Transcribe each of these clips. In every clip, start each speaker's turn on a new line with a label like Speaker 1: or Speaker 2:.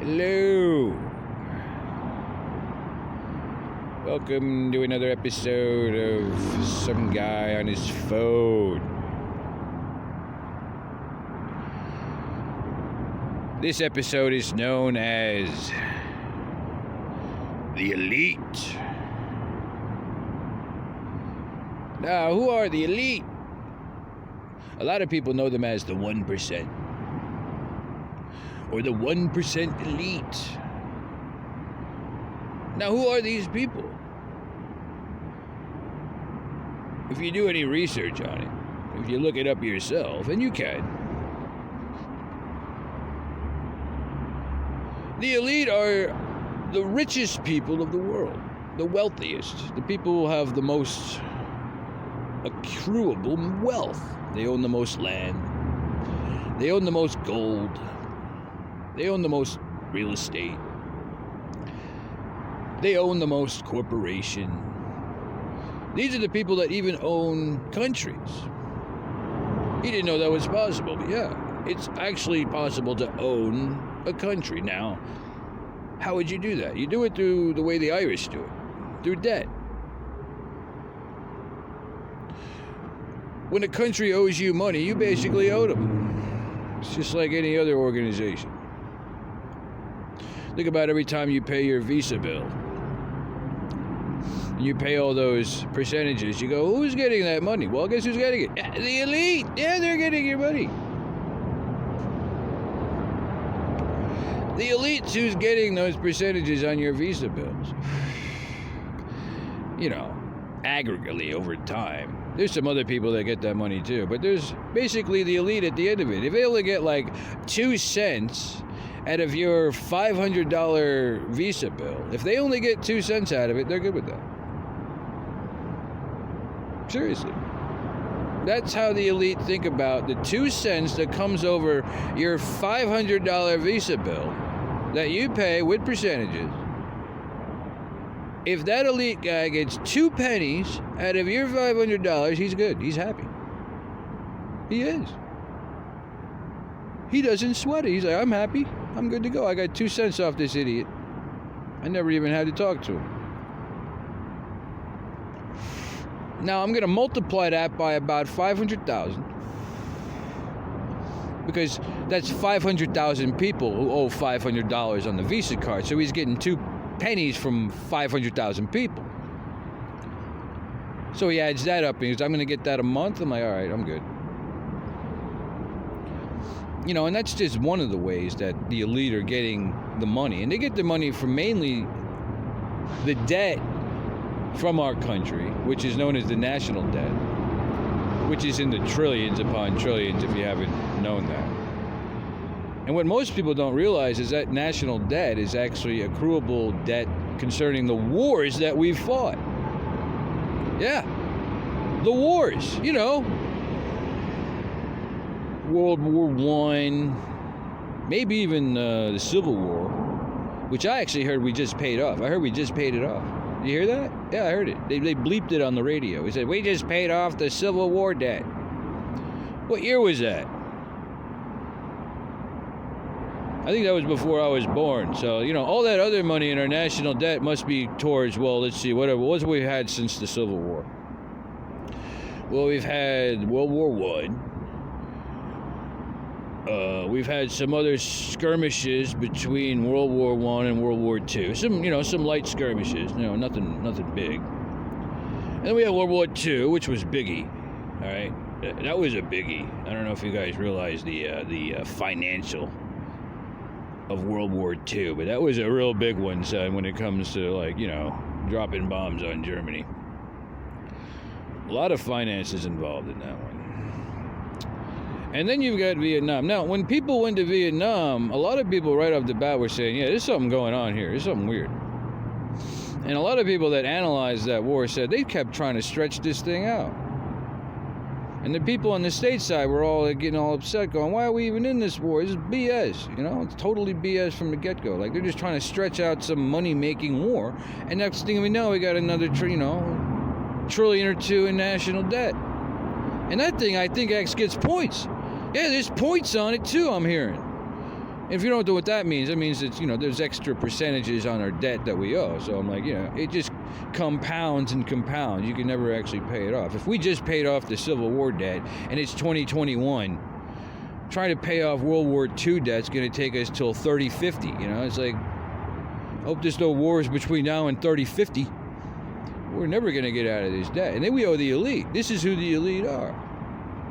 Speaker 1: Hello. Welcome to another episode of Some Guy on His Phone. This episode is known as The Elite. Now, who are the elite? A lot of people know them as the 1%. Or the 1% elite. Now, who are these people? If you do any research on it, if you look it up yourself, and you can, the elite are the richest people of the world, the wealthiest, the people who have the most accruable wealth. They own the most land, they own the most gold, they own the most real estate, they own the most corporation. These are the people that even own countries. You didn't know that was possible, but yeah, it's actually possible to own a country. Now, how would you do that? You do it through the way the Irish do it, through debt. When a country owes you money, you basically owe them. It's just like any other organization. Think about every time you pay your Visa bill. You pay all those percentages. You go, who's getting that money? Well, guess who's getting it? The elite. Yeah, they're getting your money. The elite's who's getting those percentages on your Visa bills. You know, aggregately over time. There's some other people that get that money too, but there's basically the elite at the end of it. If they only get like 2 cents out of your $500 Visa bill, if they only get 2 cents out of it, they're good with that. Seriously. That's how the elite think about the 2 cents that comes over your $500 Visa bill that you pay with percentages. If that elite guy gets 2 pennies out of your $500, he's good. He's happy. He is. He doesn't sweat it. He's like, I'm happy. I'm good to go. I got 2 cents off this idiot. I never even had to talk to him. Now, I'm going to multiply that by about 500,000. Because that's 500,000 people who owe $500 on the Visa card. So he's getting 2 pennies from 500,000 people. So he adds that up and he goes, I'm going to get that a month. I'm like, all right, I'm good. You know, and that's just one of the ways that the elite are getting the money. And they get the money from mainly the debt from our country, which is known as the national debt, which is in the trillions upon trillions if you haven't known that. And what most people don't realize is that national debt is actually accruable debt concerning the wars that we've fought. Yeah, the wars, you know. World War I, maybe even the Civil War, which I actually heard we just paid off. I heard we just paid it off. You hear that? Yeah, I heard it. They bleeped it on the radio. They said, we just paid off the Civil War debt. What year was that? I think that was before I was born. So, you know, all that other money in our national debt must be towards, well, let's see, whatever. What have we had since the Civil War? Well, we've had World War I. We've had some other skirmishes between World War I and World War II. Some light skirmishes. Nothing big. And then we had World War II, which was biggie. All right, that was a biggie. I don't know if you guys realize the financial of World War II, but that was a real big one, son, when it comes to, like, you know, dropping bombs on Germany. A lot of finances involved in that one. And then you've got Vietnam. Now, when people went to Vietnam, a lot of people right off the bat were saying, yeah, there's something going on here. There's something weird. And a lot of people that analyzed that war said they kept trying to stretch this thing out. And the people on the state side were all getting all upset, going, why are we even in this war? This is BS. You know, it's totally BS from the get-go. Like, they're just trying to stretch out some money-making war. And next thing we know, we got another, trillion or two in national debt. And that thing, I think, gets points. Yeah, there's points on it, too, I'm hearing. If you don't know what that means, it means that, there's extra percentages on our debt that we owe. So I'm like, it just compounds and compounds. You can never actually pay it off. If we just paid off the Civil War debt and it's 2021, trying to pay off World War II debt's going to take us till 3050. It's like, hope there's no wars between now and 3050. We're never going to get out of this debt. And then we owe the elite. This is who the elite are.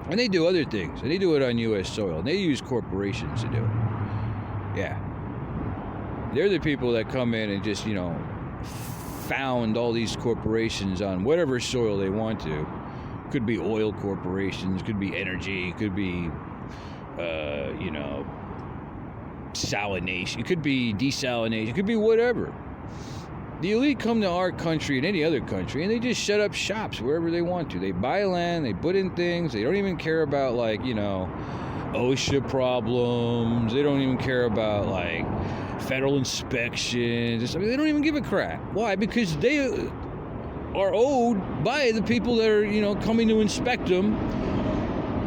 Speaker 1: And they do other things. And they do it on U.S. soil. And they use corporations to do it. Yeah. They're the people that come in and just, found all these corporations on whatever soil they want to. Could be oil corporations, could be energy, could be, salination, it could be desalination, it could be whatever. The elite come to our country and any other country, and they just shut up shops wherever they want to. They buy land, they put in things, they don't even care about, OSHA problems. They don't even care about, federal inspections. They don't even give a crap. Why? Because they are owed by the people that are, coming to inspect them,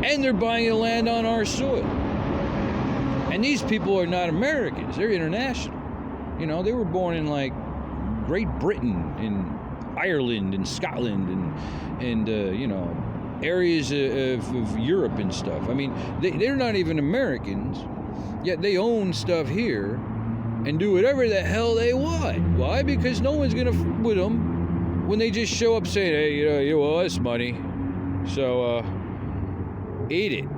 Speaker 1: and they're buying the land on our soil. And these people are not Americans. They're international. They were born in, Great Britain, in Ireland, and Scotland, and areas of Europe and stuff. I mean, they're not even Americans, yet they own stuff here and do whatever the hell they want. Why? Because no one's going to f with them when they just show up saying, hey, you owe us money, so eat it.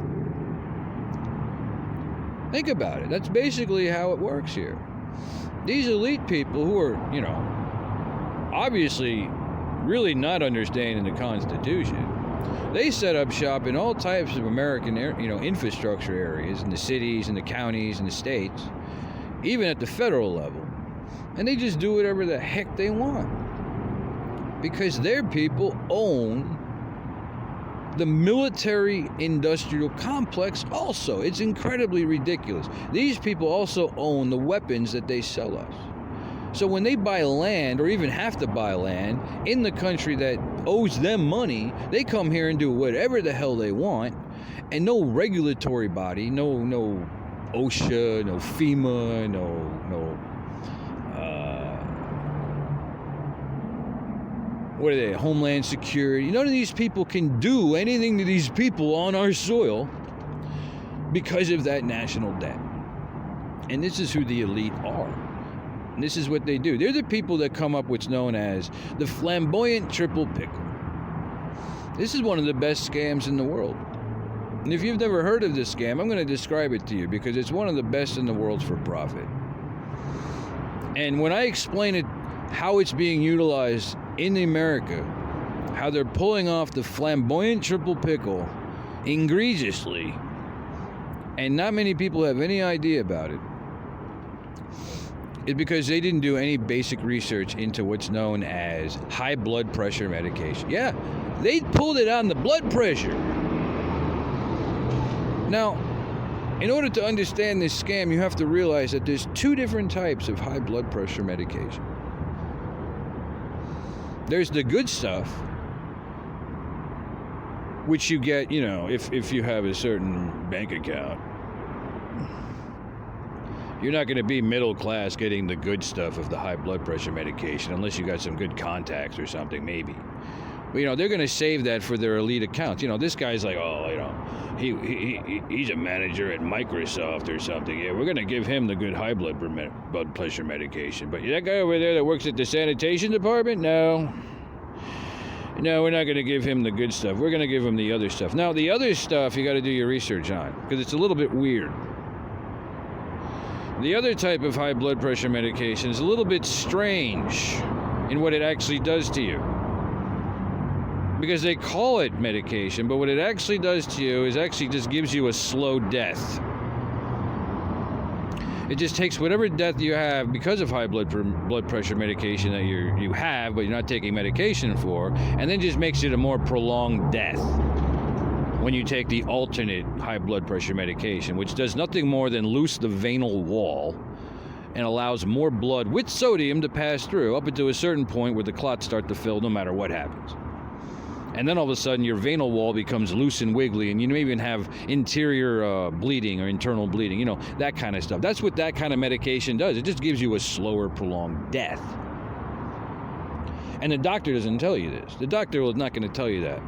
Speaker 1: Think about it. That's basically how it works here. These elite people who are, obviously really not understanding the Constitution, they set up shop in all types of American, infrastructure areas, in the cities and the counties and the states, even at the federal level. And they just do whatever the heck they want. Because their people own the military-industrial complex also. It's incredibly ridiculous. These people also own the weapons that they sell us. So when they buy land, or even have to buy land, in the country that owes them money, they come here and do whatever the hell they want, and no regulatory body, no OSHA, no FEMA, no what are they, Homeland Security. None of these people can do anything to these people on our soil because of that national debt. And this is who the elite are. And this is what they do. They're the people that come up with what's known as the flamboyant triple pickle. This is one of the best scams in the world. And if you've never heard of this scam, I'm going to describe it to you because it's one of the best in the world for profit. And when I explain it, how it's being utilized in America, how they're pulling off the flamboyant triple pickle egregiously, and not many people have any idea about it, is because they didn't do any basic research into what's known as high blood pressure medication. Yeah, they pulled it on the blood pressure. Now, in order to understand this scam, you have to realize that there's two different types of high blood pressure medication. There's the good stuff, which you get, if you have a certain bank account. You're not going to be middle class getting the good stuff of the high blood pressure medication unless you got some good contacts or something, maybe. But, they're going to save that for their elite accounts. This guy's like, he's a manager at Microsoft or something. Yeah, we're going to give him the good high blood pressure medication. But that guy over there that works at the sanitation department? No, we're not going to give him the good stuff. We're going to give him the other stuff. Now, the other stuff you got to do your research on because it's a little bit weird. The other type of high blood pressure medication is a little bit strange in what it actually does to you. Because they call it medication, but what it actually does to you is actually just gives you a slow death. It just takes whatever death you have because of high blood pressure medication that you have, but you're not taking medication for, and then just makes it a more prolonged death when you take the alternate high blood pressure medication, which does nothing more than loose the venal wall and allows more blood with sodium to pass through up until a certain point where the clots start to fill no matter what happens. And then all of a sudden your venal wall becomes loose and wiggly, and you may even have interior bleeding or internal bleeding, that kind of stuff. That's what that kind of medication does. It just gives you a slower, prolonged death. And the doctor doesn't tell you this. The doctor is not going to tell you that.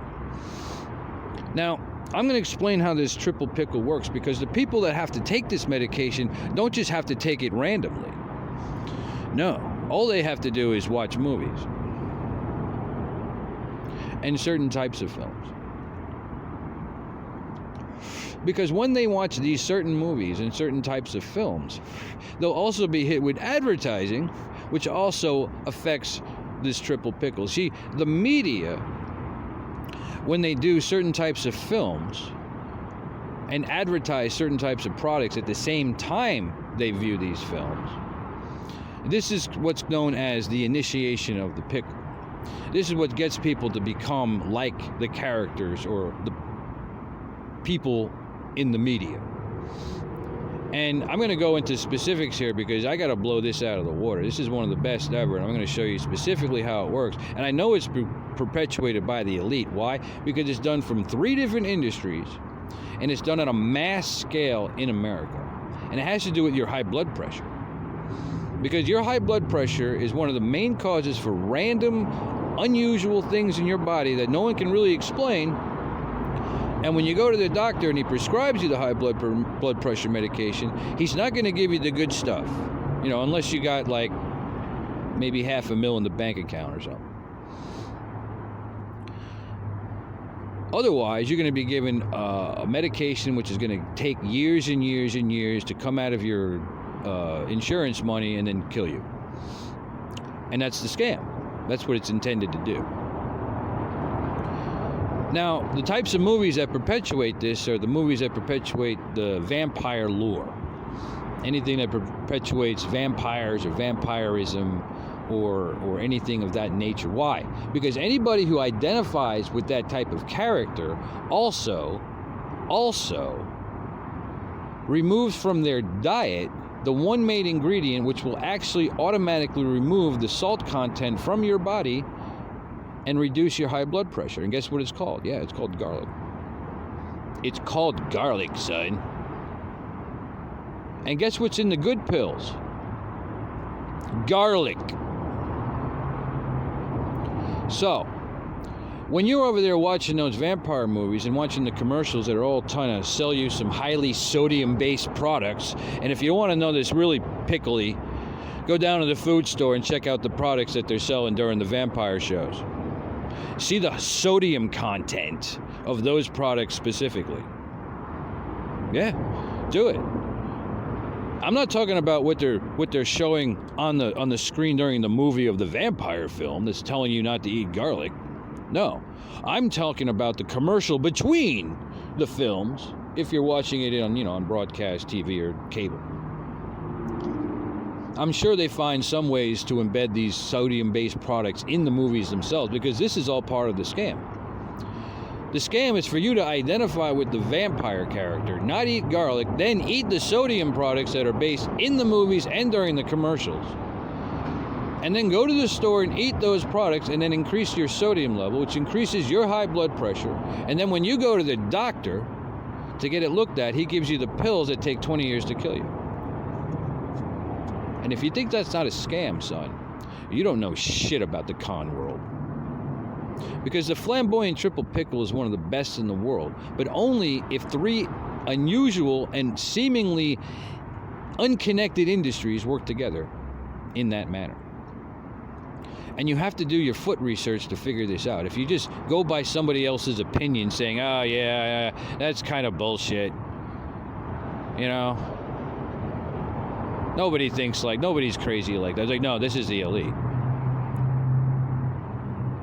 Speaker 1: Now, I'm going to explain how this triple pickle works, because the people that have to take this medication don't just have to take it randomly. No, all they have to do is watch movies and certain types of films. Because when they watch these certain movies and certain types of films, they'll also be hit with advertising, which also affects this triple pickle. See, the media, when they do certain types of films and advertise certain types of products at the same time they view these films, this is what's known as the initiation of the pickle. This is what gets people to become like the characters or the people in the media. And I'm going to go into specifics here because I got to blow this out of the water. This is one of the best ever, and I'm going to show you specifically how it works. And I know it's perpetuated by the elite. Why? Because it's done from 3 different industries, and it's done on a mass scale in America. And it has to do with your high blood pressure. Because your high blood pressure is one of the main causes for random, unusual things in your body that no one can really explain. And when you go to the doctor and he prescribes you the high blood pressure medication, he's not going to give you the good stuff, unless you got like maybe $500,000 in the bank account or something. Otherwise, you're going to be given a medication which is going to take years and years and years to come out of your insurance money and then kill you. And that's the scam. That's what it's intended to do. Now, the types of movies that perpetuate this are the movies that perpetuate the vampire lore. Anything that perpetuates vampires or vampirism or anything of that nature. Why? Because anybody who identifies with that type of character also removes from their diet the one main ingredient which will actually automatically remove the salt content from your body and reduce your high blood pressure. And guess what it's called? Yeah, it's called garlic. It's called garlic, son. And guess what's in the good pills? Garlic. So, when you're over there watching those vampire movies and watching the commercials that are all trying to sell you some highly sodium-based products, and if you want to know this really pickly, go down to the food store and check out the products that they're selling during the vampire shows. See the sodium content of those products specifically. Yeah, do it. I'm not talking about what they're showing on the screen during the movie of the vampire film that's telling you not to eat garlic. No, I'm talking about the commercial between the films if you're watching it on broadcast TV or cable. I'm sure they find some ways to embed these sodium-based products in the movies themselves, because this is all part of the scam. The scam is for you to identify with the vampire character, not eat garlic, then eat the sodium products that are based in the movies and during the commercials. And then go to the store and eat those products and then increase your sodium level, which increases your high blood pressure. And then when you go to the doctor to get it looked at, he gives you the pills that take 20 years to kill you. And if you think that's not a scam, son, you don't know shit about the con world. Because the flamboyant triple pickle is one of the best in the world, but only if 3 unusual and seemingly unconnected industries work together in that manner. And you have to do your foot research to figure this out. If you just go by somebody else's opinion saying, oh yeah, that's kind of bullshit, nobody's crazy like that. It's like, no, this is the elite.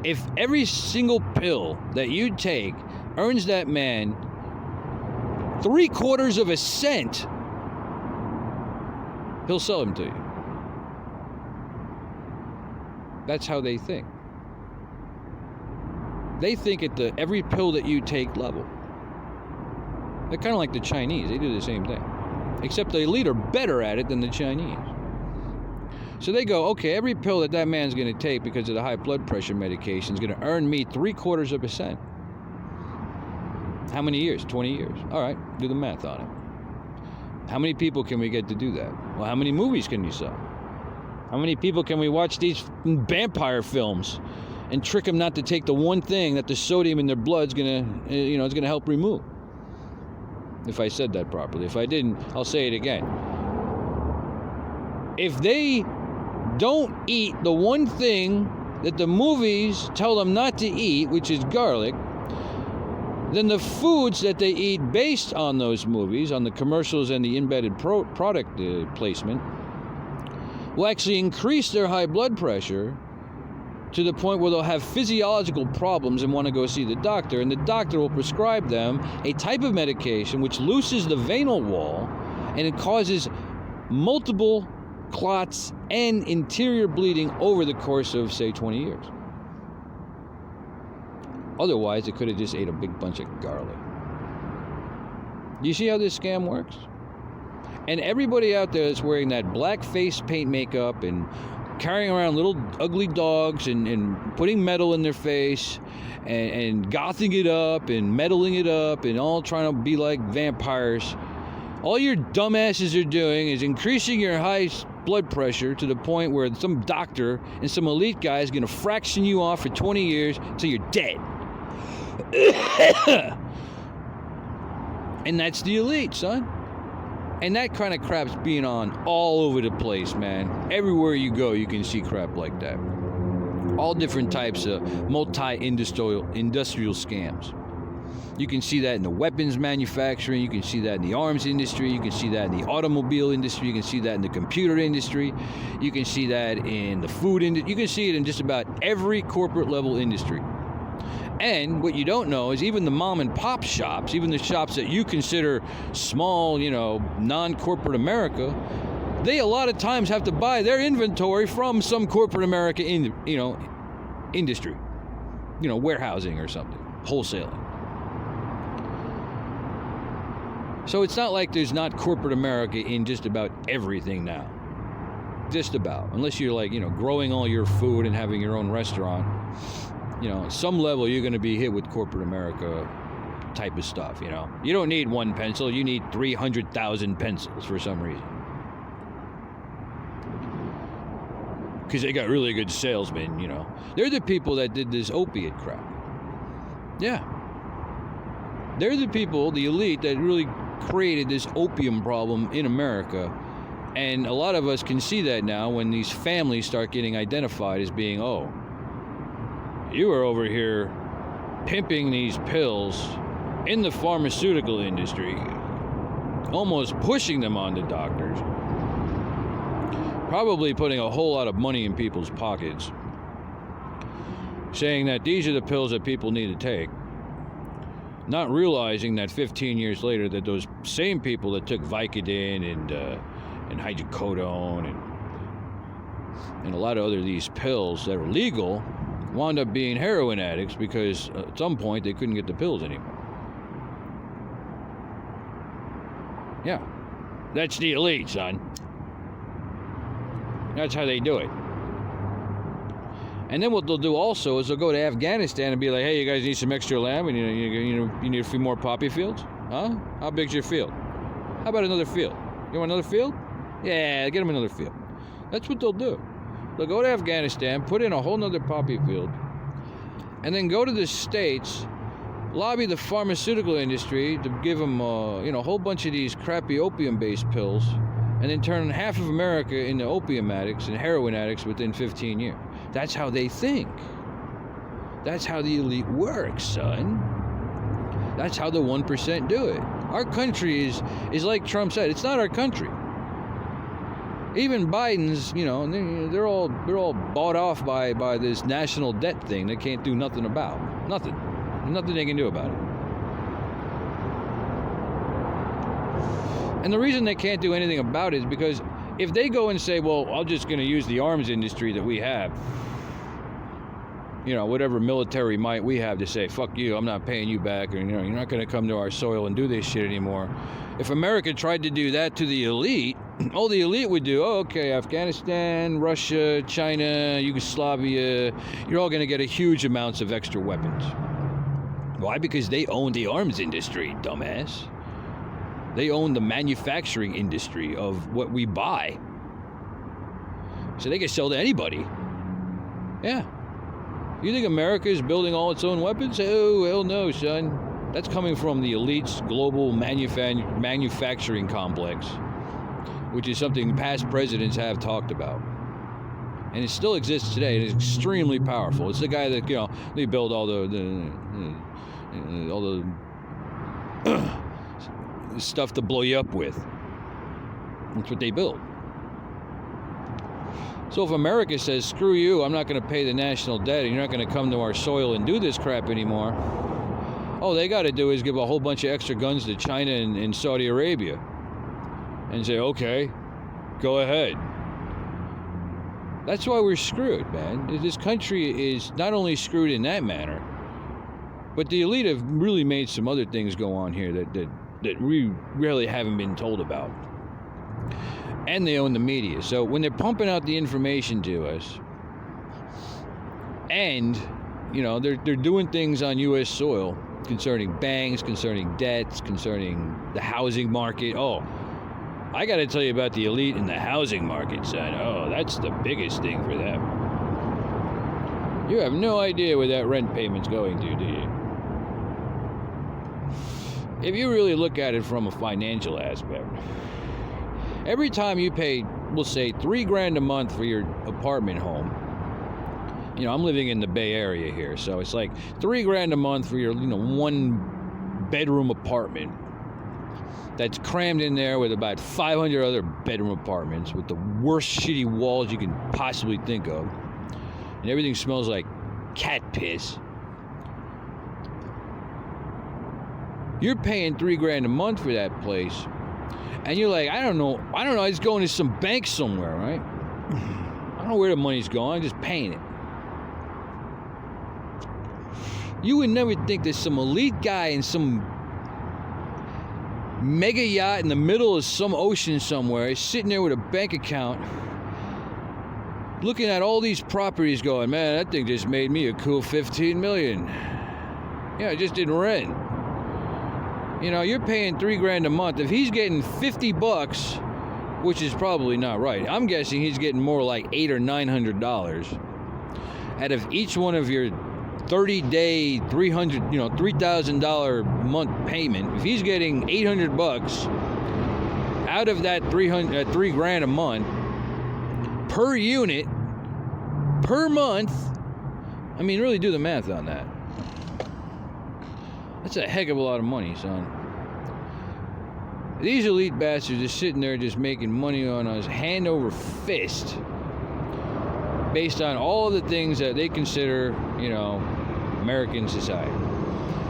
Speaker 1: If every single pill that you take earns that man 3/4 of a cent, he'll sell them to you. That's how they think. They think at the every pill that you take level. They're kind of like the Chinese. They do the same thing. Except the elite are better at it than the Chinese. So they go, okay, every pill that man's going to take because of the high blood pressure medication is going to earn me 0.75%. How many years? 20 years. All right, do the math on it. How many people can we get to do that? Well, how many movies can you sell? How many people can we watch these vampire films and trick them not to take the one thing that the sodium in their blood's going to, it's going to help remove? If I said that properly. If I didn't, I'll say it again. If they don't eat the one thing that the movies tell them not to eat, which is garlic, then the foods that they eat based on those movies, on the commercials and the embedded product placement, will actually increase their high blood pressure to the point where they'll have physiological problems and want to go see the doctor, and the doctor will prescribe them a type of medication which loosens the venal wall, and it causes multiple clots and interior bleeding over the course of, say, 20 years. Otherwise, it could have just ate a big bunch of garlic. You see how this scam works? And everybody out there that's wearing that black face paint makeup and carrying around little ugly dogs and putting metal in their face and gothing it up and metaling it up and all trying to be like vampires, all your dumbasses are doing is increasing your high blood pressure to the point where some doctor and some elite guy is going to fraction you off for 20 years until you're dead. And that's the elite, son. And that kind of crap's being on all over the place, man. Everywhere you go, you can see crap like that. All different types of multi-industrial scams. You can see that in the weapons manufacturing, you can see that in the arms industry, you can see that in the automobile industry, you can see that in the computer industry, you can see that in the food industry, you can see it in just about every corporate level industry. And what you don't know is even the mom and pop shops, even the shops that you consider small, non-corporate America, they a lot of times have to buy their inventory from some corporate America industry, warehousing or something, wholesaling. So it's not like there's not corporate America in just about everything now. Just about. Unless you're growing all your food and having your own restaurant. At some level you're going to be hit with corporate America type of stuff, You don't need one pencil, you need 300,000 pencils for some reason. Because they got really good salesmen, They're the people that did this opiate crap. Yeah. They're the people, the elite, that really created this opium problem in America. And a lot of us can see that now when these families start getting identified as being, oh, you are over here pimping these pills in the pharmaceutical industry, almost pushing them on the doctors, probably putting a whole lot of money in people's pockets, saying that these are the pills that people need to take, not realizing that 15 years later that those same people that took Vicodin and hydrocodone and a lot of other these pills that are legal wound up being heroin addicts because at some point they couldn't get the pills anymore. Yeah, that's the elite, son. That's how they do it. And then what they'll do also is they'll go to Afghanistan and be like, hey, you guys need some extra land? And you need a few more poppy fields? Huh? How big's your field? How about another field? You want another field? Yeah, get them another field. That's what they'll do. They'll go to Afghanistan, put in a whole nother poppy field, and then go to the States, lobby the pharmaceutical industry to give them, a whole bunch of these crappy opium-based pills, and then turn half of America into opium addicts and heroin addicts within 15 years. That's how they think. That's how the elite works, son. That's how the 1% do it. Our country is like Trump said, it's not our country. Even Biden's, they're all bought off by this national debt thing they can't do nothing about. Nothing. Nothing they can do about it. And the reason they can't do anything about it is because if they go and say, well, I'm just going to use the arms industry that we have, whatever military might we have to say, fuck you, I'm not paying you back, or, you're not going to come to our soil and do this shit anymore. If America tried to do that to the elite, all the elite would do, oh, okay, Afghanistan, Russia, China, Yugoslavia, you're all going to get a huge amounts of extra weapons. Why? Because they own the arms industry, dumbass. They own the manufacturing industry of what we buy. So they can sell to anybody. Yeah. You think America is building all its own weapons? Oh, hell no, son. That's coming from the elite's global manufacturing complex, which is something past presidents have talked about. And it still exists today. It is extremely powerful. It's the guy that, they build all the stuff to blow you up with. That's what they build. So if America says, screw you, I'm not going to pay the national debt, and you're not going to come to our soil and do this crap anymore, all they got to do is give a whole bunch of extra guns to China and Saudi Arabia and say, okay, go ahead. That's why we're screwed, man. This country is not only screwed in that manner, but the elite have really made some other things go on here that we really haven't been told about. And they own the media. So when they're pumping out the information to us, and, they're doing things on U.S. soil concerning banks, concerning debts, concerning the housing market. Oh, I got to tell you about the elite in the housing market, son. Oh, that's the biggest thing for them. You have no idea where that rent payment's going to, do you? If you really look at it from a financial aspect, every time you pay, we'll say, $3,000 a month for your apartment home. I'm living in the Bay Area here, so it's like $3,000 a month for your, one bedroom apartment that's crammed in there with about 500 other bedroom apartments with the worst shitty walls you can possibly think of, and everything smells like cat piss. You're paying $3,000 a month for that place. And you're like, I don't know, it's going to some bank somewhere, right? I don't know where the money's going, I'm just paying it. You would never think that some elite guy in some mega yacht in the middle of some ocean somewhere is sitting there with a bank account, looking at all these properties going, man, that thing just made me a cool $15 million. Yeah, I just did rent. You're paying $3,000 a month. If he's getting $50, which is probably not right, I'm guessing he's getting more like $800 or $900 out of each one of your 30-day, $3,000 month payment. If he's getting $800 out of that $3,000 a month per unit per month, I mean, really do the math on that. That's a heck of a lot of money, son. These elite bastards are sitting there just making money on us hand over fist based on all the things that they consider, American society.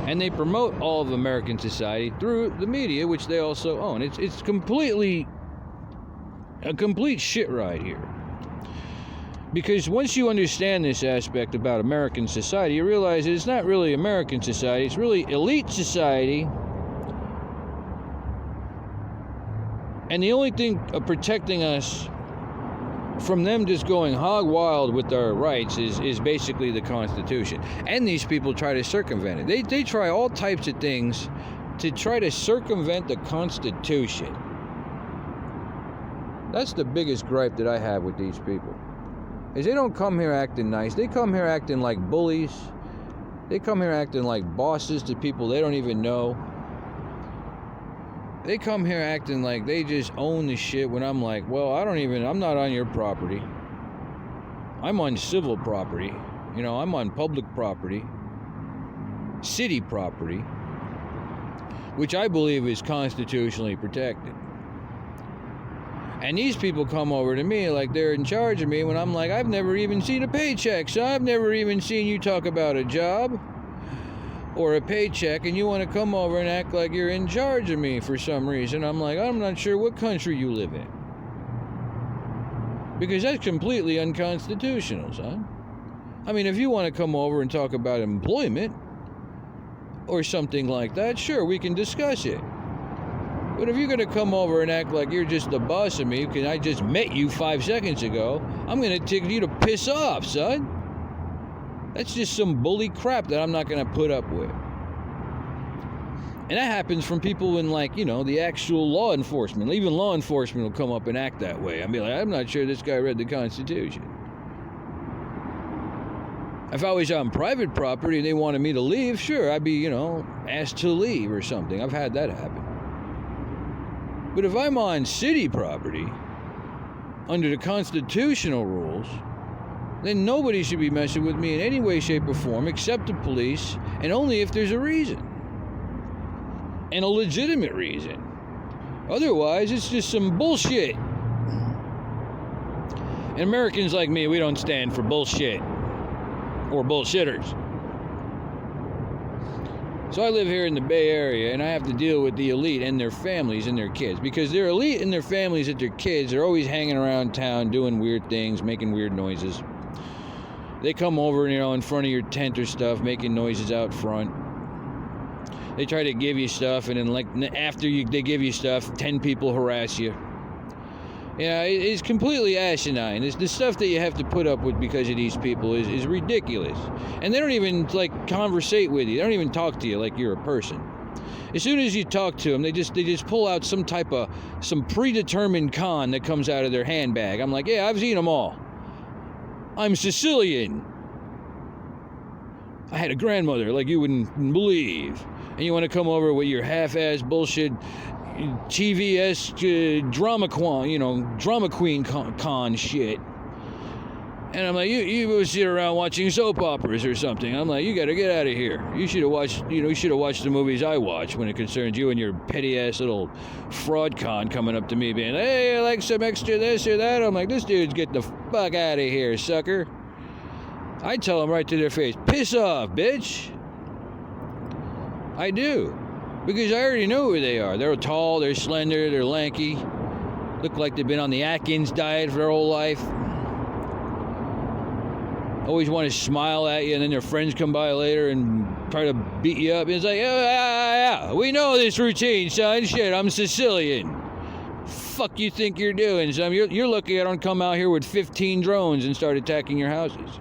Speaker 1: And they promote all of American society through the media, which they also own. It's completely a complete shit ride here. Because once you understand this aspect about American society, you realize that it's not really American society, it's really elite society. And the only thing protecting us from them just going hog wild with our rights is basically the Constitution. And these people try to circumvent it. They try all types of things to try to circumvent the Constitution. That's the biggest gripe that I have with these people. Is they don't come here acting nice. They come here acting like bullies. They come here acting like bosses to people they don't even know. They come here acting like they just own the shit when I'm like, well, I'm not on your property. I'm on civil property. I'm on public property. City property. Which I believe is constitutionally protected. And these people come over to me like they're in charge of me when I'm like, I've never even seen a paycheck, so I've never even seen you talk about a job or a paycheck, and you want to come over and act like you're in charge of me for some reason. I'm like, I'm not sure what country you live in. Because that's completely unconstitutional, son. I mean, if you want to come over and talk about employment or something like that, sure, we can discuss it. But if you're going to come over and act like you're just the boss of me because I just met you 5 seconds ago, I'm going to tell you to piss off, son. That's just some bully crap that I'm not going to put up with. And that happens from people in, like, the actual law enforcement. Even law enforcement will come up and act that way. I'll be like, I'm not sure this guy read the Constitution. If I was on private property and they wanted me to leave, sure, I'd be, asked to leave or something. I've had that happen. But if I'm on city property, under the constitutional rules, then nobody should be messing with me in any way, shape, or form except the police, and only if there's a reason. And a legitimate reason. Otherwise, it's just some bullshit. And Americans like me, we don't stand for bullshit. Or bullshitters. So I live here in the Bay Area, and I have to deal with the elite and their families and their kids. Because they're elite and their families and their kids are always hanging around town, doing weird things, making weird noises. They come over, in front of your tent or stuff, making noises out front. They try to give you stuff, and then after they give you stuff, 10 people harass you. Yeah, it's completely asinine. The stuff that you have to put up with because of these people is ridiculous. And they don't even, conversate with you. They don't even talk to you like you're a person. As soon as you talk to them, they just pull out some predetermined con that comes out of their handbag. I'm like, yeah, I've seen them all. I'm Sicilian. I had a grandmother like you wouldn't believe. And you want to come over with your half-ass bullshit TVS drama queen con shit. And I'm like, you sit around watching soap operas or something. I'm like, you got to get out of here. You should have watched the movies I watch when it concerns you and your petty ass little fraud con coming up to me being, hey, I like some extra this or that. I'm like, this dude's getting the fuck out of here, sucker. I tell them right to their face, piss off, bitch. I do. Because I already know who they are. They're tall, they're slender, they're lanky. Look like they've been on the Atkins diet for their whole life. Always want to smile at you, and then their friends come by later and try to beat you up. And it's like, yeah, we know this routine, son. Shit, I'm Sicilian. Fuck you think you're doing, son? You're lucky I don't come out here with 15 drones and start attacking your houses.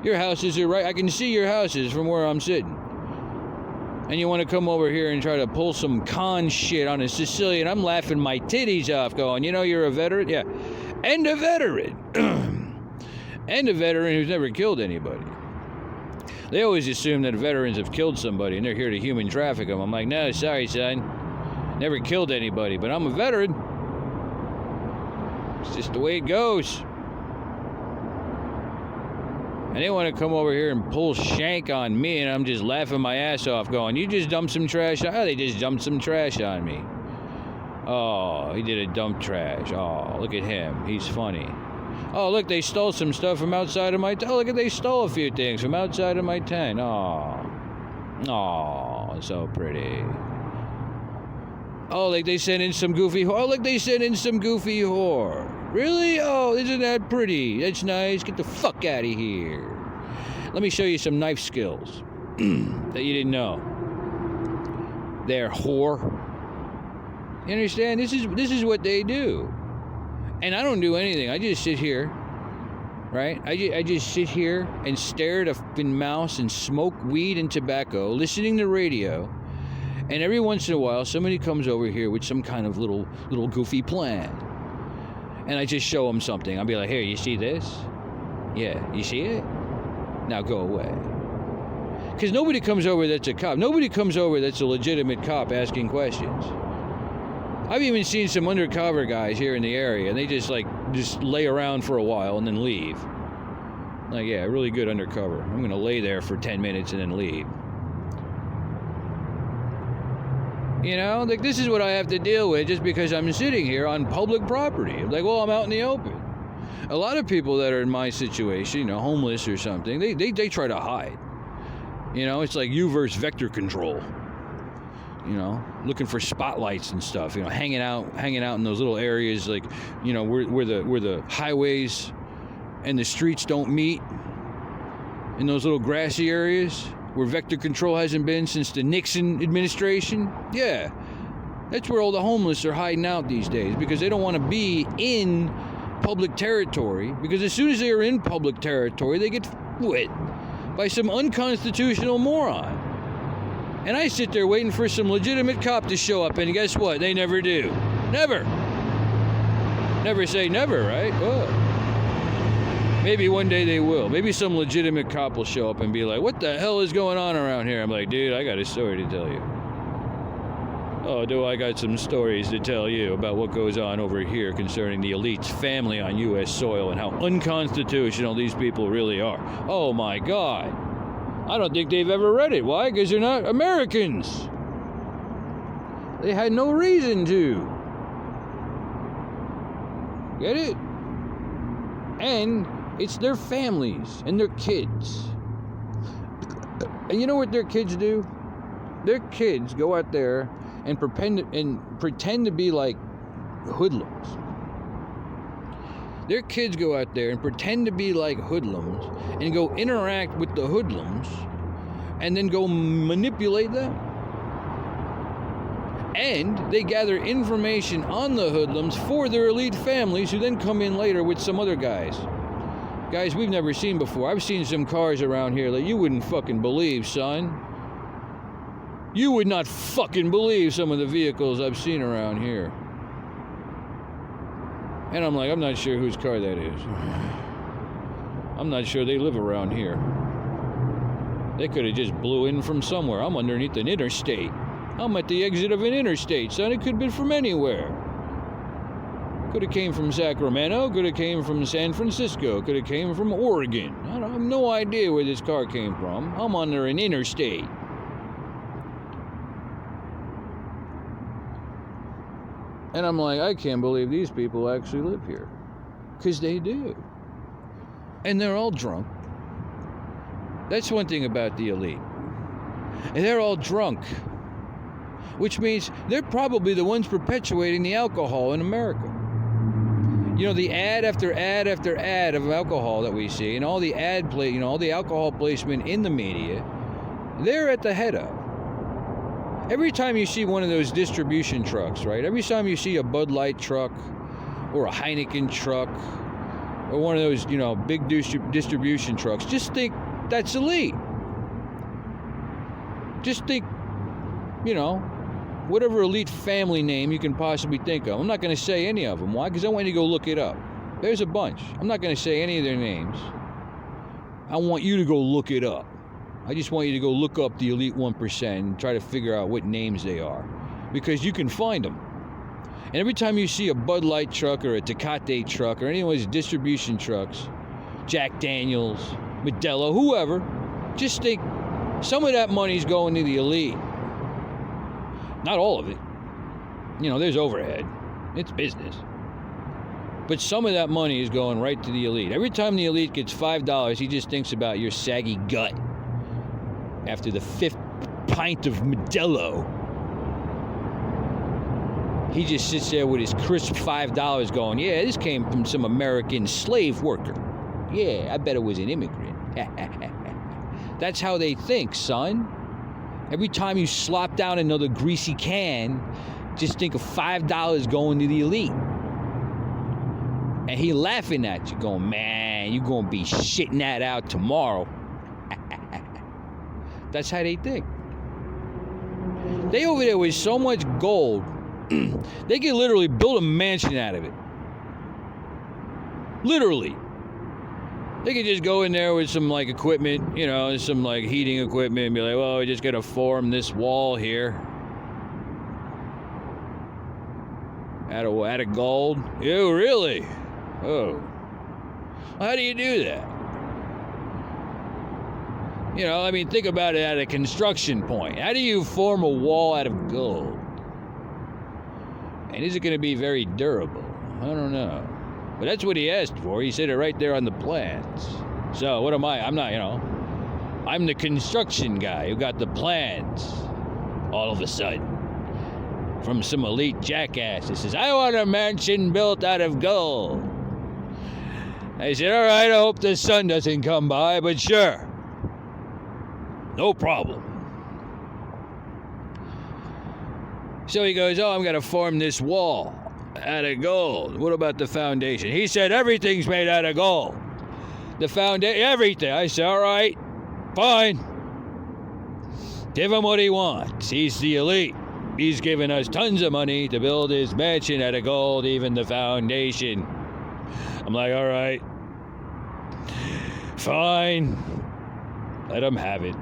Speaker 1: Your houses are right. I can see your houses from where I'm sitting. And you want to come over here and try to pull some con shit on a Sicilian. I'm laughing my titties off going, you're a veteran? Yeah. And a veteran. And a veteran who's never killed anybody. They always assume that veterans have killed somebody and they're here to human traffic them. I'm like, no, sorry, son. Never killed anybody, but I'm a veteran. It's just the way it goes. And they want to come over here and pull shank on me, and I'm just laughing my ass off going, you just dumped some trash on? Oh, they just dumped some trash on me. Oh, he did a dump trash. Oh, look at him. He's funny. Oh, look, they stole some stuff from outside of my tent. Oh, look, they stole a few things from outside of my tent. Oh, so pretty. Oh, like they sent in some goofy whore. Oh, look, they sent in some goofy whore. Really? Oh, isn't that pretty? That's nice. Get the fuck out of here. Let me show you some knife skills that you didn't know. There, whore. You understand? This is what they do. And I don't do anything. I just sit here, right? I just sit here and stare at a fucking mouse and smoke weed and tobacco, listening to radio. And every once in a while, somebody comes over here with some kind of little goofy plan. And I just show them something. I'll be like, here, you see this? Yeah, you see it? Now go away. Because nobody comes over that's a cop. Nobody comes over that's a legitimate cop asking questions. I've even seen some undercover guys here in the area, and they just lay around for a while and then leave. Like, yeah, really good undercover. I'm going to lay there for 10 minutes and then leave. This is what I have to deal with just because I'm sitting here on public property. Like, well, I'm out in the open. A lot of people that are in my situation, homeless or something, they try to hide. It's like you versus vector control. Looking for spotlights and stuff. Hanging out in those little areas, like, where the highways and the streets don't meet. In those little grassy areas where vector control hasn't been since the Nixon administration. Yeah. That's where all the homeless are hiding out these days, because they don't want to be in public territory, because as soon as they are in public territory, they get with by some unconstitutional moron. And I sit there waiting for some legitimate cop to show up, and guess what? They never do. Never. Never say never, right? Oh. Maybe one day they will. Maybe some legitimate cop will show up and be like, what the hell is going on around here? I'm like, dude, I got a story to tell you. Oh, do I got some stories to tell you about what goes on over here concerning the elite's family on U.S. soil and how unconstitutional these people really are. Oh, my God. I don't think they've ever read it. Why? Because they're not Americans. They had no reason to. Get it? And it's their families and their kids. And you know what their kids do? Their kids go out there and pretend to be like hoodlums. Their kids go out there and pretend to be like hoodlums and go interact with the hoodlums and then go manipulate them. And they gather information on the hoodlums for their elite families, who then come in later with some other guys. Guys we've never seen before. I've seen some cars around here that you wouldn't fucking believe, son. You would not fucking believe some of the vehicles I've seen around here. And I'm like, I'm not sure whose car that is. I'm not sure they live around here. They could have just blew in from somewhere. I'm underneath an interstate. I'm at the exit of an interstate, son. It could have been from anywhere. Could have came from Sacramento. Could have came from San Francisco. Could have came from Oregon. I have no idea where this car came from. I'm under an interstate. And I'm like, I can't believe these people actually live here. Because they do. And they're all drunk. That's one thing about the elite. And they're all drunk. Which means they're probably the ones perpetuating the alcohol in America. You know, the ad after ad after ad of alcohol that we see, and all the all the alcohol placement in the media, they're at the head of. Every time you see one of those distribution trucks, right? Every time you see a Bud Light truck or a Heineken truck or one of those, big distribution trucks, just think that's elite. Just think, whatever elite family name you can possibly think of. I'm not going to say any of them. Why? Because I want you to go look it up. There's a bunch. I'm not going to say any of their names. I want you to go look it up. I just want you to go look up the elite 1% and try to figure out what names they are. Because you can find them. And every time you see a Bud Light truck or a Tecate truck or any of those distribution trucks, Jack Daniels, Modelo, whoever, just think some of that money's going to the elite. Not all of it. There's overhead. It's business. But some of that money is going right to the elite. Every time the elite gets $5, he just thinks about your saggy gut after the 5th pint of Modelo. He just sits there with his crisp $5 going, yeah, this came from some American slave worker. Yeah, I bet it was an immigrant. That's how they think, son. Every time you slop down another greasy can, just think of $5 going to the elite. And he laughing at you, going, man, you going to be shitting that out tomorrow. That's how they think. They over there with so much gold, they can literally build a mansion out of it. Literally. They could just go in there with some equipment, some heating equipment and be like, well, we're just going to form this wall here. Out of gold? Ew, really? Oh. How do you do that? Think about it at a construction point. How do you form a wall out of gold? And is it going to be very durable? I don't know. But that's what he asked for. He said it right there on the plans. So what am I? I'm not, I'm the construction guy who got the plans. All of a sudden. From some elite jackass that says, I want a mansion built out of gold. I said, all right, I hope the sun doesn't come by, but sure. No problem. So he goes, oh, I'm going to form this wall out of gold. What about the foundation? He said, everything's made out of gold. The foundation, everything. I said, all right, fine. Give him what he wants. He's the elite. He's given us tons of money to build his mansion out of gold, even the foundation. I'm like, all right, fine. Let him have it.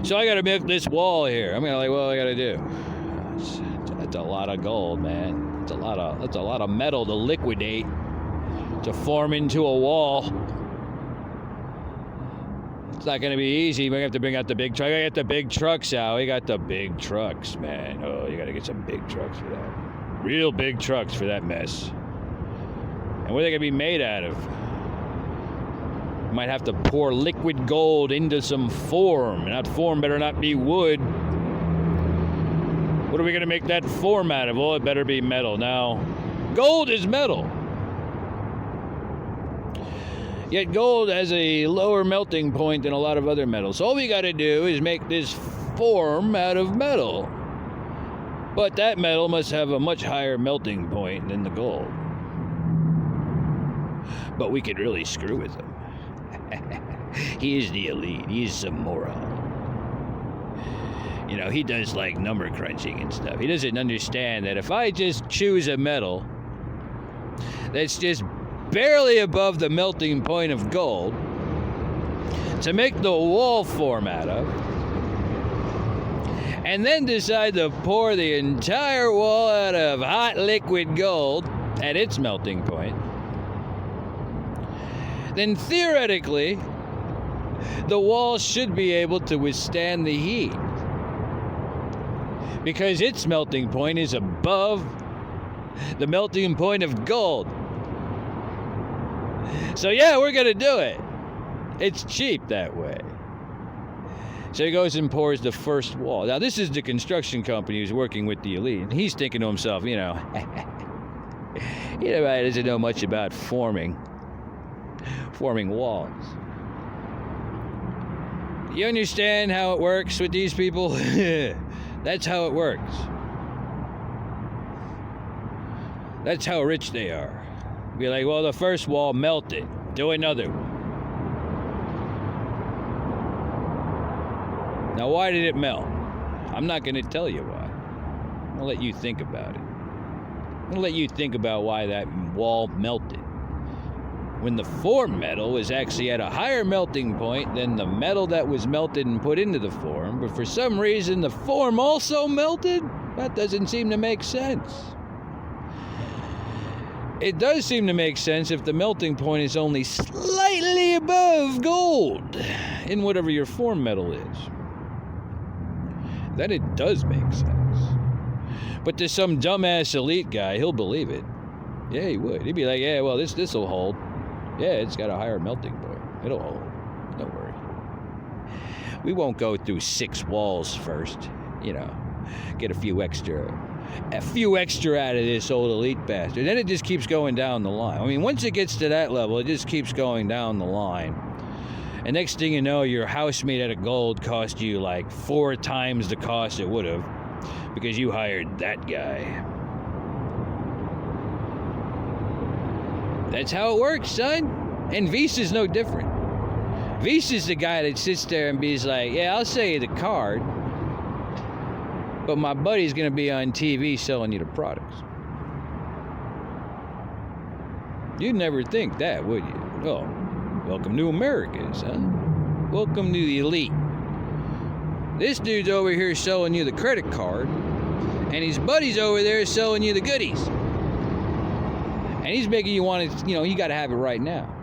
Speaker 1: So I got to make this wall here. I'm like, what do I got to do? That's a lot of gold, man. That's a lot of metal to liquidate to form into a wall. It's not going to be easy. We're going to have to bring out the big truck. I got to get the big trucks out. We got the big trucks, man. Oh, you got to get some big trucks for that. Real big trucks for that mess. And what are they going to be made out of? Might have to pour liquid gold into some form. And that form better not be wood. What are we going to make that form out of? Well, it better be metal. Now, gold is metal. Yet gold has a lower melting point than a lot of other metals. So all we got to do is make this form out of metal. But that metal must have a much higher melting point than the gold. But we could really screw with him. He is the elite. He is some moron. You know, he does like number crunching and stuff. He doesn't understand that if I just choose a metal that's just barely above the melting point of gold to make the wall form out of, and then decide to pour the entire wall out of hot liquid gold at its melting point, then theoretically the wall should be able to withstand the heat because its melting point is above the melting point of gold. So yeah, we're gonna do it. It's cheap that way. So he goes and pours the first wall. Now this is the construction company who's working with the elite. And he's thinking to himself, you know, everybody doesn't know much about forming walls. You understand how it works with these people? That's how it works. That's how rich they are. Be like, well, the first wall melted. Do another one. Now, why did it melt? I'm not going to tell you why. I'm going to let you think about it. I'm going to let you think about why that wall melted. When the form metal was actually at a higher melting point than the metal that was melted and put into the form, but for some reason the form also melted? That doesn't seem to make sense. It does seem to make sense if the melting point is only slightly above gold in whatever your form metal is. Then it does make sense. But to some dumbass elite guy, he'll believe it. Yeah, he would. He'd be like, yeah, well, this will hold. Yeah, it's got a higher melting point. It'll hold. Don't worry. We won't go through 6 walls first. You know, get a few extra out of this old elite bastard. Then it just keeps going down the line. I mean, once it gets to that level, it just keeps going down the line. And next thing you know, your house made out of gold cost you like 4 times the cost it would have because you hired that guy. That's how it works, son. And Visa's no different. Visa's the guy that sits there and be like, yeah, I'll sell you the card, but my buddy's going to be on TV selling you the products. You'd never think that, would you? Oh, welcome to America, son. Welcome to the elite. This dude's over here selling you the credit card, and his buddy's over there selling you the goodies. And he's making you want it, you got to have it right now.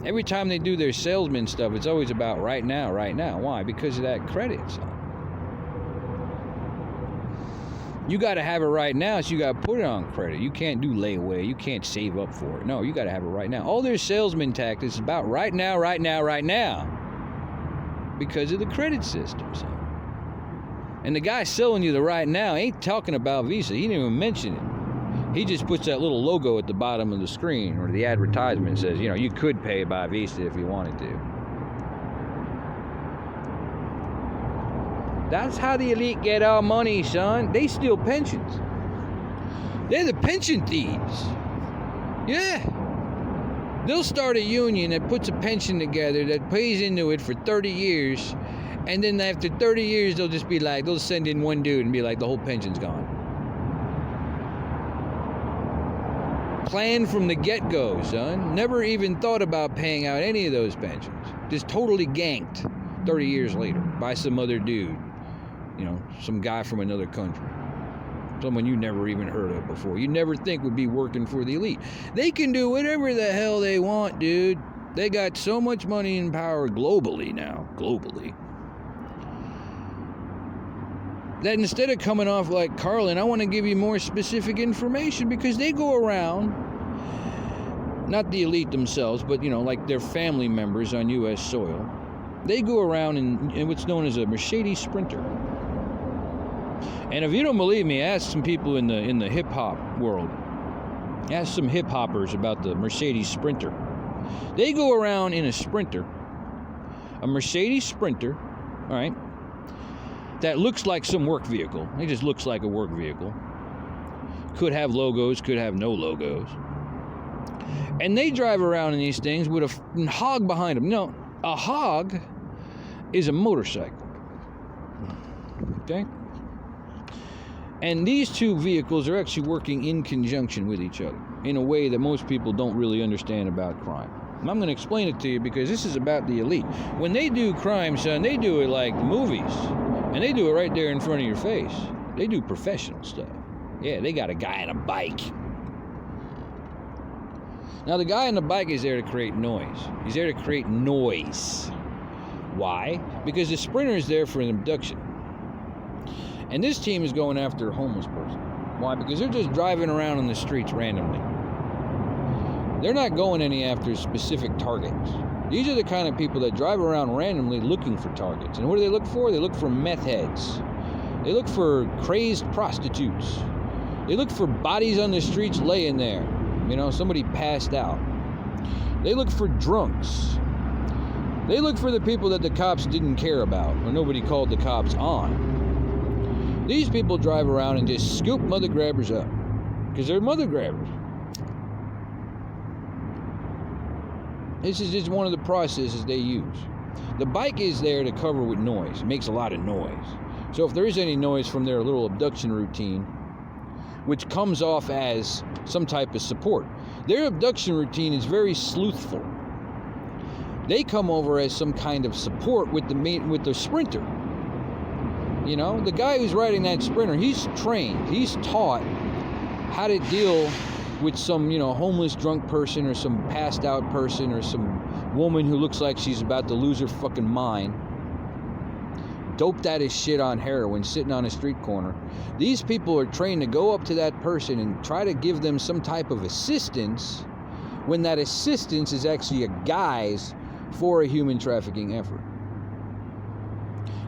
Speaker 1: Every time they do their salesman stuff, it's always about right now, right now. Why? Because of that credit, son. You got to have it right now, so you got to put it on credit. You can't do layaway. You can't save up for it. No, you got to have it right now. All their salesman tactics is about right now, right now, right now. Because of the credit system, son. And the guy selling you the right now ain't talking about Visa. He didn't even mention it. He just puts that little logo at the bottom of the screen where the advertisement says, you could pay by Visa if you wanted to. That's how the elite get our money, son. They steal pensions. They're the pension thieves. Yeah. They'll start a union that puts a pension together that pays into it for 30 years. And then after 30 years, they'll just be like, they'll send in one dude and be like, the whole pension's gone. Planned from the get-go, son. Never even thought about paying out any of those pensions. Just totally ganked 30 years later by some other dude. You know, some guy from another country. Someone you never even heard of before. You never think would be working for the elite. They can do whatever the hell they want, dude. They got so much money and power globally now. Globally. That instead of coming off like Carlin, I want to give you more specific information because they go around, not the elite themselves, but, you know, like their family members on U.S. soil. They go around in what's known as a Mercedes Sprinter. And if you don't believe me, ask some people in the hip-hop world. Ask some hip-hoppers about the Mercedes Sprinter. They go around in a Sprinter, a Mercedes Sprinter, all right, that looks like some work vehicle. It just looks like a work vehicle. Could have logos, could have no logos. And they drive around in these things with a hog behind them. No, a hog is a motorcycle. Okay? And these two vehicles are actually working in conjunction with each other in a way that most people don't really understand about crime. And I'm going to explain it to you because this is about the elite. When they do crime, son, they do it like movies. And they do it right there in front of your face. They do professional stuff. Yeah, they got a guy on a bike. Now, the guy on the bike is there to create noise. He's there to create noise. Why? Because the Sprinter is there for an abduction. And this team is going after a homeless person. Why? Because they're just driving around on the streets randomly. They're not going any after specific targets. These are the kind of people that drive around randomly looking for targets. And what do they look for? They look for meth heads. They look for crazed prostitutes. They look for bodies on the streets laying there. You know, somebody passed out. They look for drunks. They look for the people that the cops didn't care about or nobody called the cops on. These people drive around and just scoop mother grabbers up because they're mother grabbers. This is just one of the processes they use. The bike is there to cover with noise. It makes a lot of noise. So if there is any noise from their little abduction routine, which comes off as some type of support, their abduction routine is very sleuthful. They come over as some kind of support with the Sprinter. You know, the guy who's riding that Sprinter, he's trained, he's taught how to deal with some, you know, homeless drunk person or some passed out person or some woman who looks like she's about to lose her fucking mind, doped out as shit on heroin, sitting on a street corner. These people are trained to go up to that person and try to give them some type of assistance when that assistance is actually a guise for a human trafficking effort.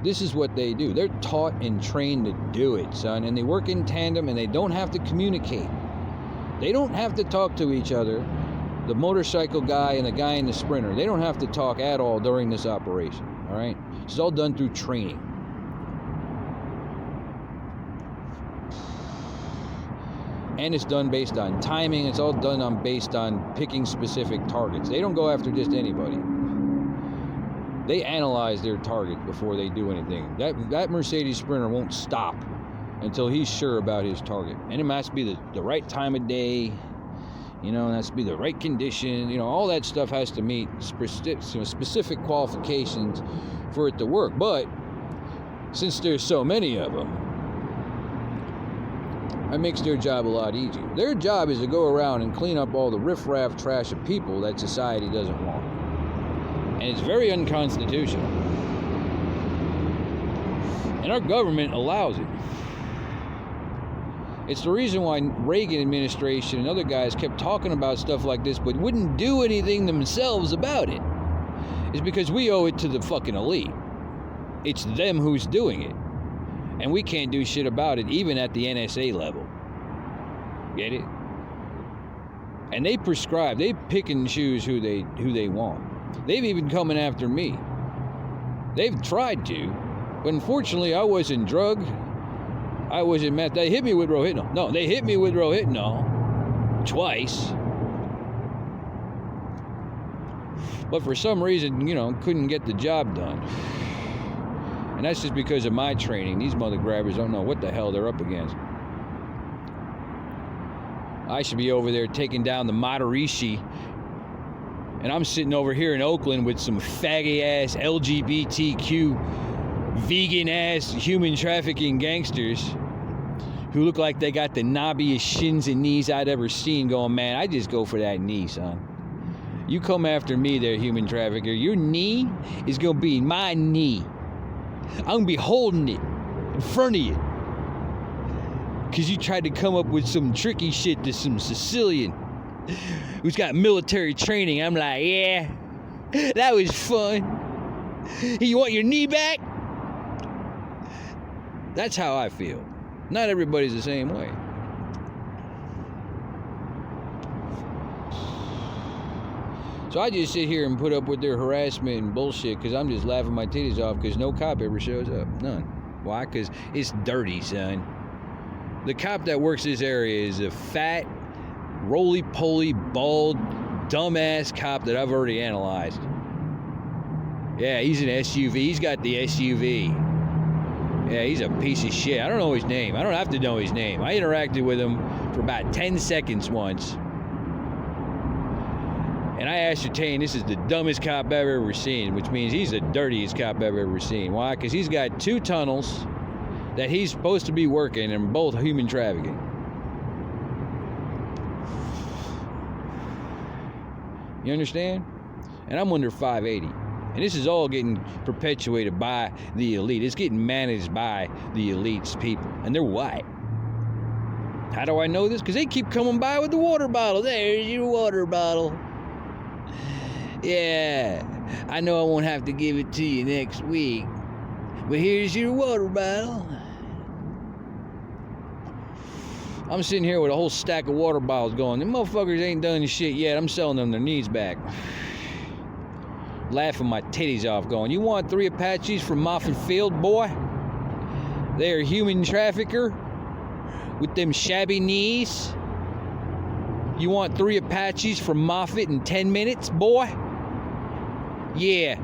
Speaker 1: This is what they do. They're taught and trained to do it, son, and they work in tandem and they don't have to communicate. They don't have to talk to each other, the motorcycle guy and the guy in the Sprinter. They don't have to talk at all during this operation, all right? It's all done through training. And it's done based on timing. It's all done based on picking specific targets. They don't go after just anybody. They analyze their target before they do anything. That Mercedes Sprinter won't stop until he's sure about his target. And it must be the right time of day, you know, it has to be the right condition, you know, all that stuff has to meet specific qualifications for it to work. But since there's so many of them, it makes their job a lot easier. Their job is to go around and clean up all the riffraff trash of people that society doesn't want. And it's very unconstitutional. And our government allows it. It's the reason why Reagan administration and other guys kept talking about stuff like this but wouldn't do anything themselves about it. It's because we owe it to the fucking elite. It's them who's doing it. And we can't do shit about it even at the NSA level. Get it? And they prescribe, they pick and choose who they want. They've even coming after me. They've tried to. But unfortunately, I wasn't drugged. I wasn't meth. They hit me with Rohypnol. No, they hit me with Rohypnol twice. But for some reason, couldn't get the job done. And that's just because of my training. These mother grabbers don't know what the hell they're up against. I should be over there taking down the Maharishi, and I'm sitting over here in Oakland with some faggy-ass LGBTQ, vegan-ass, human trafficking gangsters who look like they got the knobbiest shins and knees I'd ever seen, going, man, I just go for that knee, son. You come after me there, human trafficker. Your knee is going to be my knee. I'm going to be holding it in front of you. Because you tried to come up with some tricky shit to some Sicilian who's got military training. I'm like, yeah, that was fun. You want your knee back? That's how I feel. Not everybody's the same way. So I just sit here and put up with their harassment and bullshit because I'm just laughing my titties off because no cop ever shows up. None. Why? Because it's dirty, son. The cop that works this area is a fat, roly-poly, bald, dumbass cop that I've already analyzed. Yeah, he's an SUV. He's got the SUV. Yeah, he's a piece of shit. I don't know his name. I don't have to know his name. I interacted with him for about 10 seconds once. And I ascertained this is the dumbest cop I've ever seen, which means he's the dirtiest cop I've ever seen. Why? Because he's got 2 tunnels that he's supposed to be working in, both human trafficking. You understand? And I'm under 580. And this is all getting perpetuated by the elite. It's getting managed by the elite's people. And they're white. How do I know this? Because they keep coming by with the water bottle. There's your water bottle. Yeah, I know I won't have to give it to you next week. But here's your water bottle. I'm sitting here with a whole stack of water bottles going, them motherfuckers ain't done shit yet. I'm selling them their needs back. Laughing my titties off going, you want 3 Apaches from Moffett Field, boy? They're a human trafficker with them shabby knees. You want 3 Apaches from Moffett in 10 minutes, boy? Yeah.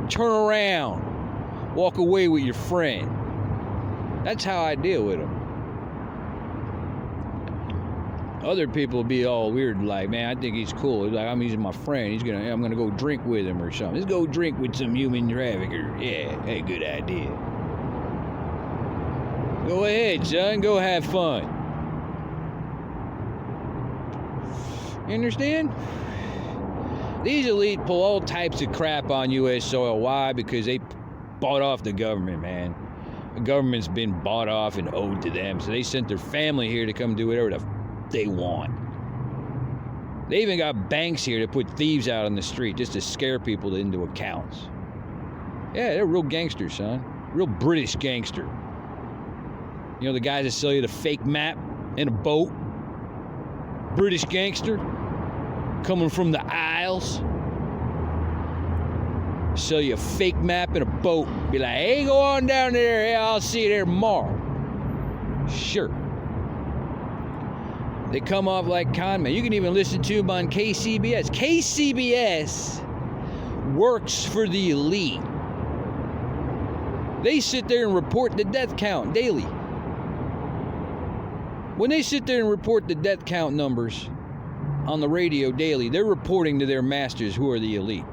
Speaker 1: Turn around. Walk away with your friend. That's how I deal with them. Other people be all weird, like, man, I think he's cool. He's like, I'm using my friend. I'm gonna go drink with him or something. Let's go drink with some human trafficker. Yeah, hey, good idea. Go ahead, son. Go have fun. You understand? These elite pull all types of crap on U.S. soil. Why? Because they bought off the government, man. The government's been bought off and owed to them, so they sent their family here to come do whatever the they want. They even got banks here to put thieves out on the street just to scare people into accounts. Yeah, they're real gangsters, son. Real British gangster. You know the guys that sell you the fake map in a boat? British gangster coming from the Isles. Sell you a fake map in a boat. Be like, hey, go on down there. Yeah, I'll see you there tomorrow. Sure. They come off like con men. You can even listen to them on KCBS. KCBS works for the elite. They sit there and report the death count daily. When they sit there and report the death count numbers on the radio daily, they're reporting to their masters who are the elite.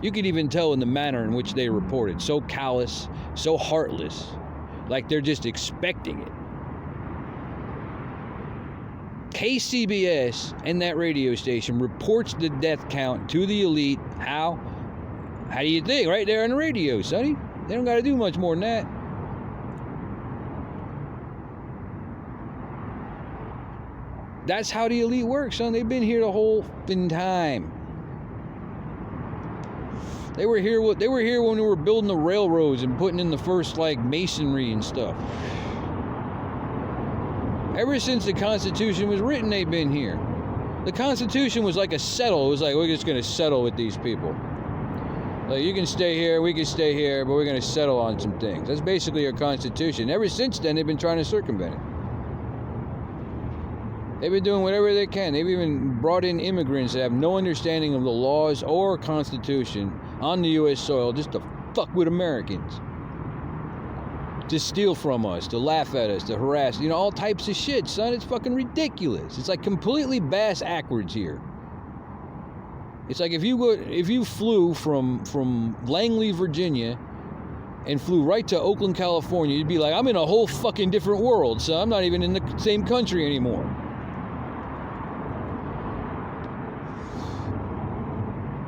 Speaker 1: You can even tell in the manner in which they report it. So callous, so heartless, like they're just expecting it. KCBS and that radio station reports the death count to the elite. How? How do you think? Right there on the radio, sonny. They don't got to do much more than that. That's how the elite works, son. They've been here the whole time. They were here when we were building the railroads and putting in the first masonry and stuff. Ever since the Constitution was written, they've been here. The Constitution was like a settle. It was like, we're just going to settle with these people. Like, you can stay here, we can stay here, but we're going to settle on some things. That's basically our Constitution. Ever since then, they've been trying to circumvent it. They've been doing whatever they can. They've even brought in immigrants that have no understanding of the laws or Constitution on the U.S. soil just to fuck with Americans. To steal from us, to laugh at us, to harass, all types of shit, son. It's fucking ridiculous. It's like completely bass-ackwards here. It's like if you flew from Langley, Virginia, and flew right to Oakland, California, you'd be like, I'm in a whole fucking different world, son. I'm not even in the same country anymore.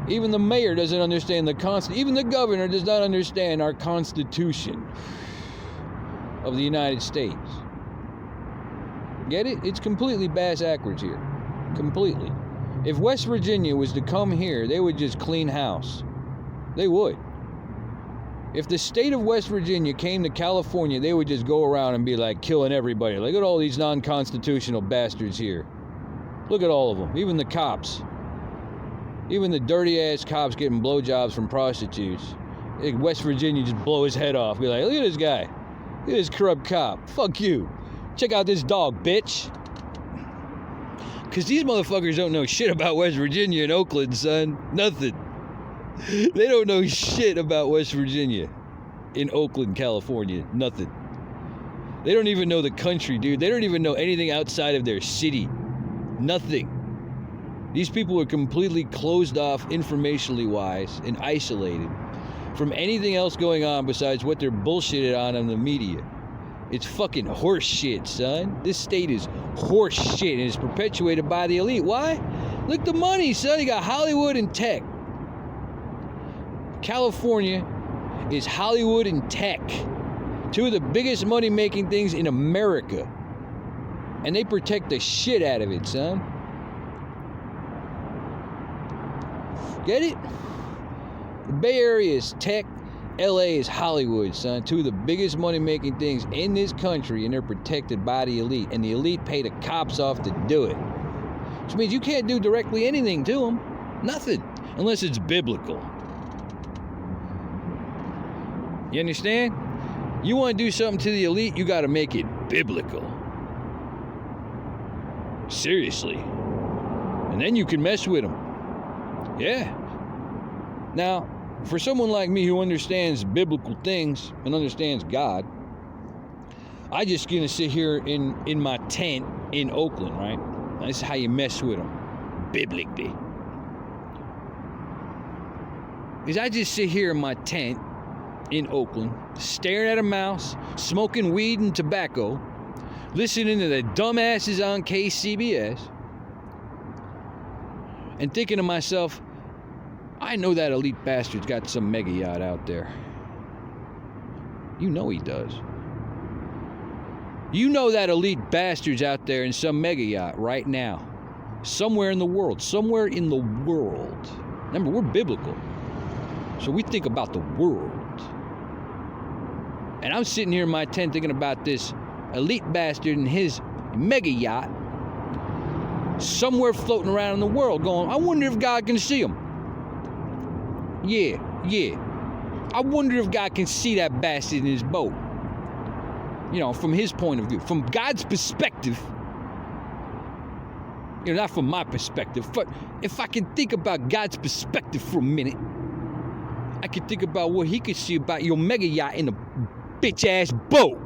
Speaker 1: Even the mayor doesn't understand the Constitution. Even the governor does not understand our Constitution of the United States. Get it? It's completely bass-ackwards here. Completely. If West Virginia was to come here, they would just clean house. They would. If the state of West Virginia came to California, they would just go around and be like killing everybody. Look at all these non-constitutional bastards here. Look at all of them. Even the cops. Even the dirty-ass cops getting blowjobs from prostitutes. West Virginia just blow his head off. Be like, look at this guy. Look at this corrupt cop. Fuck you. Check out this dog, bitch. Because these motherfuckers don't know shit about West Virginia and Oakland, son. Nothing. They don't know shit about West Virginia in Oakland, California. Nothing. They don't even know the country, dude. They don't even know anything outside of their city. Nothing. These people are completely closed off informationally wise and isolated from anything else going on besides what they're bullshitted on in the media. It's fucking horse shit, son. This state is horse shit, and it's perpetuated by the elite. Why? Look at the money, son. You got Hollywood and tech. California is Hollywood and tech. Two of the biggest money-making things in America. And they protect the shit out of it, son. Get it? The Bay Area is tech. LA is Hollywood, son. Two of the biggest money-making things in this country, and they're protected by the elite. And the elite pay the cops off to do it. Which means you can't do directly anything to them. Nothing. Unless it's biblical. You understand? You want to do something to the elite, you got to make it biblical. Seriously. And then you can mess with them. Yeah. Now, for someone like me who understands biblical things and understands God, I just gonna sit here in my tent in Oakland, right? This is how you mess with them, biblically. Is I just sit here in my tent in Oakland, staring at a mouse, smoking weed and tobacco, listening to the dumbasses on KCBS, and thinking to myself, I know that elite bastard's got some mega yacht out there. You know he does. You know that elite bastard's out there in some mega yacht right now. Somewhere in the world. Somewhere in the world. Remember, we're biblical. So we think about the world. And I'm sitting here in my tent thinking about this elite bastard and his mega yacht somewhere floating around in the world going, I wonder if God can see him. Yeah. I wonder if God can see that bastard in his boat. You know, from his point of view. From God's perspective. You know, not from my perspective. But if I can think about God's perspective for a minute, I can think about what he could see about your mega yacht in a bitch-ass boat.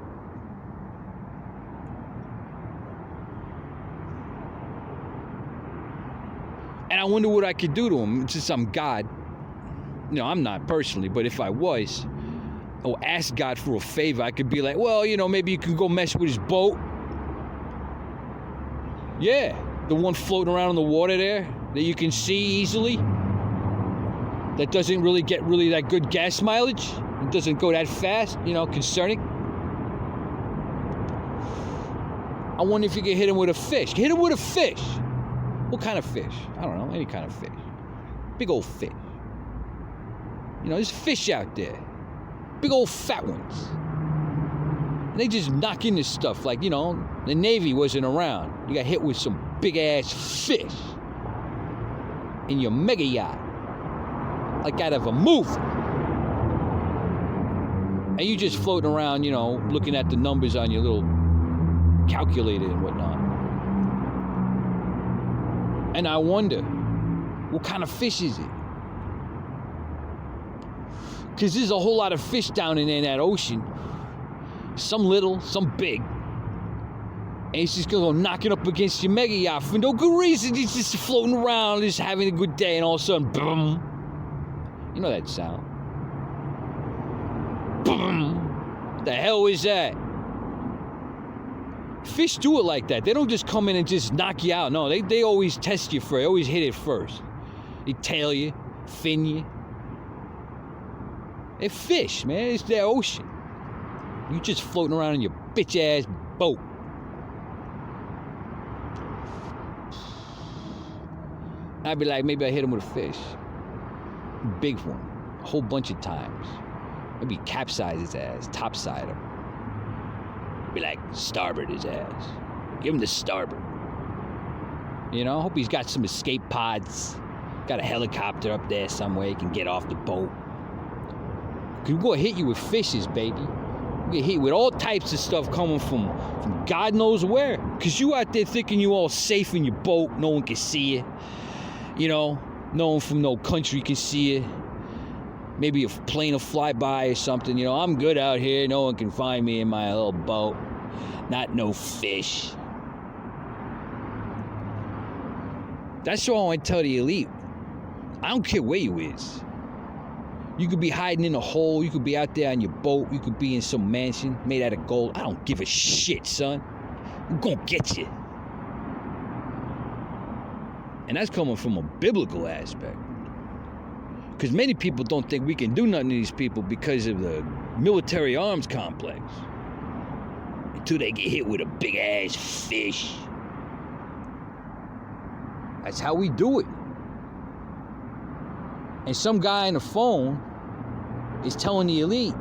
Speaker 1: And I wonder what I could do to him since I'm God. No, I'm not personally, but if I was, or ask God for a favor, I could be like, well, you know, maybe you can go mess with his boat. Yeah, the one floating around in the water there that you can see easily. That doesn't really get that good gas mileage. It doesn't go that fast, you know, concerning. I wonder if you could hit him with a fish. Hit him with a fish. What kind of fish? I don't know, any kind of fish. Big old fish. You know, there's fish out there. Big old fat ones. And they just knock into stuff like, you know, the Navy wasn't around. You got hit with some big ass fish in your mega yacht. like out of a movie. And you just floating around, you know, looking at the numbers on your little calculator and whatnot. And I wonder, what kind of fish is it? Because there's a whole lot of fish down in that ocean. Some little, some big. And it's just gonna go knocking up against your mega yacht for no good reason. He's just floating around, just having a good day, and all of a sudden, boom. You know that sound. Boom. The hell is that? Fish do it like that. They don't just come in and just knock you out. No, they always test you first. They always hit it first. They tail you, fin you. They're fish, man. It's their ocean. You just floating around in your bitch-ass boat. I'd be like, maybe I hit him with a fish. Big one. A whole bunch of times. Maybe capsize his ass, topside him. Be like, starboard his ass. Give him the starboard. You know, hope he's got some escape pods. Got a helicopter up there somewhere he can get off the boat. Cause we're gonna hit you with fishes, baby. We're gonna hit you with all types of stuff coming from God knows where. Cause you out there thinking you all safe in your boat, no one can see you. You know, no one from no country can see you. Maybe a plane will fly by or something. You know, I'm good out here. No one can find me in my little boat. Not no fish. That's all I want to tell the elite. I don't care where you is. You could be hiding in a hole. You could be out there on your boat. You could be in some mansion made out of gold. I don't give a shit, son. I'm gonna get you. And that's coming from a biblical aspect. Because many people don't think we can do nothing to these people because of the military arms complex. Until they get hit with a big-ass fish. That's how we do it. And some guy on the phone is telling the elite,